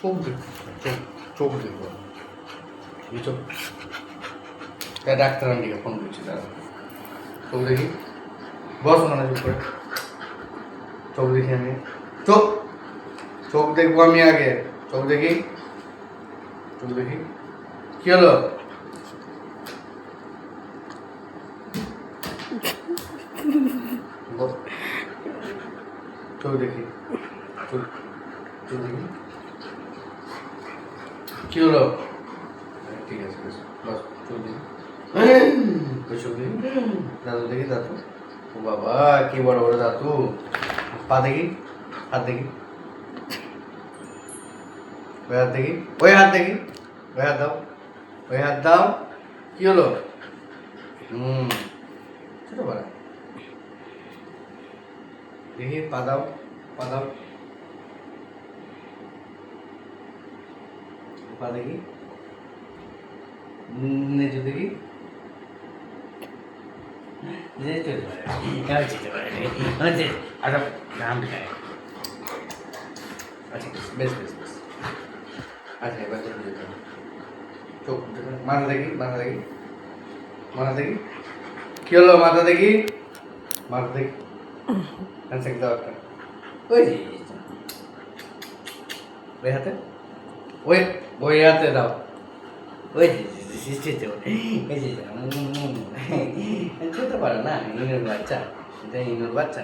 চোখ দেখবো, চোখ চোখ দেখবো, এই চোখ। ডাক্তার আন্টিকে ফোন করছি, দাঁড়া। চোখ দেখি, বস ওখানে চুপ করে। চোখ দেখি আমি, চোখ চোখ দেখবো আমি আগে। চোখ দেখি, চোখ দেখি, কি হলো? চোখ দেখি, চোখ চোখ দেখি, কি হলো? ঠিক আছে, বেশ, বস। চোখ দেখি, ওই চোখ দেখি, দাদু দেখি, দাদু। ও বাবা, কি বড় বড় দাদু। পা দেখি, হাত দেখি, ওই হাত দেখি, ওই হাত দেখি, ওই হাত দাও, ওই হাত দাও। কি হলো? ছোট পাড়া দেখি, পা দাও, পা দাও, পা দেখি, নিচে দেখি, আচ্ছা বেশ বেশ বেশ। আচ্ছা এবার চোখ মাথা দেখি, মাথা দেখি, মাথা দেখি, কি হলো? মাথা দেখি, মাথা দেখি, হ্যান্ডশেক দাও একটা। ওই যে ওই হাতে, ওই ওই হাতে দাও। ওই যে খেতে পারে না, ইনুর বাচ্চা, এটা ইনুর বাচ্চা।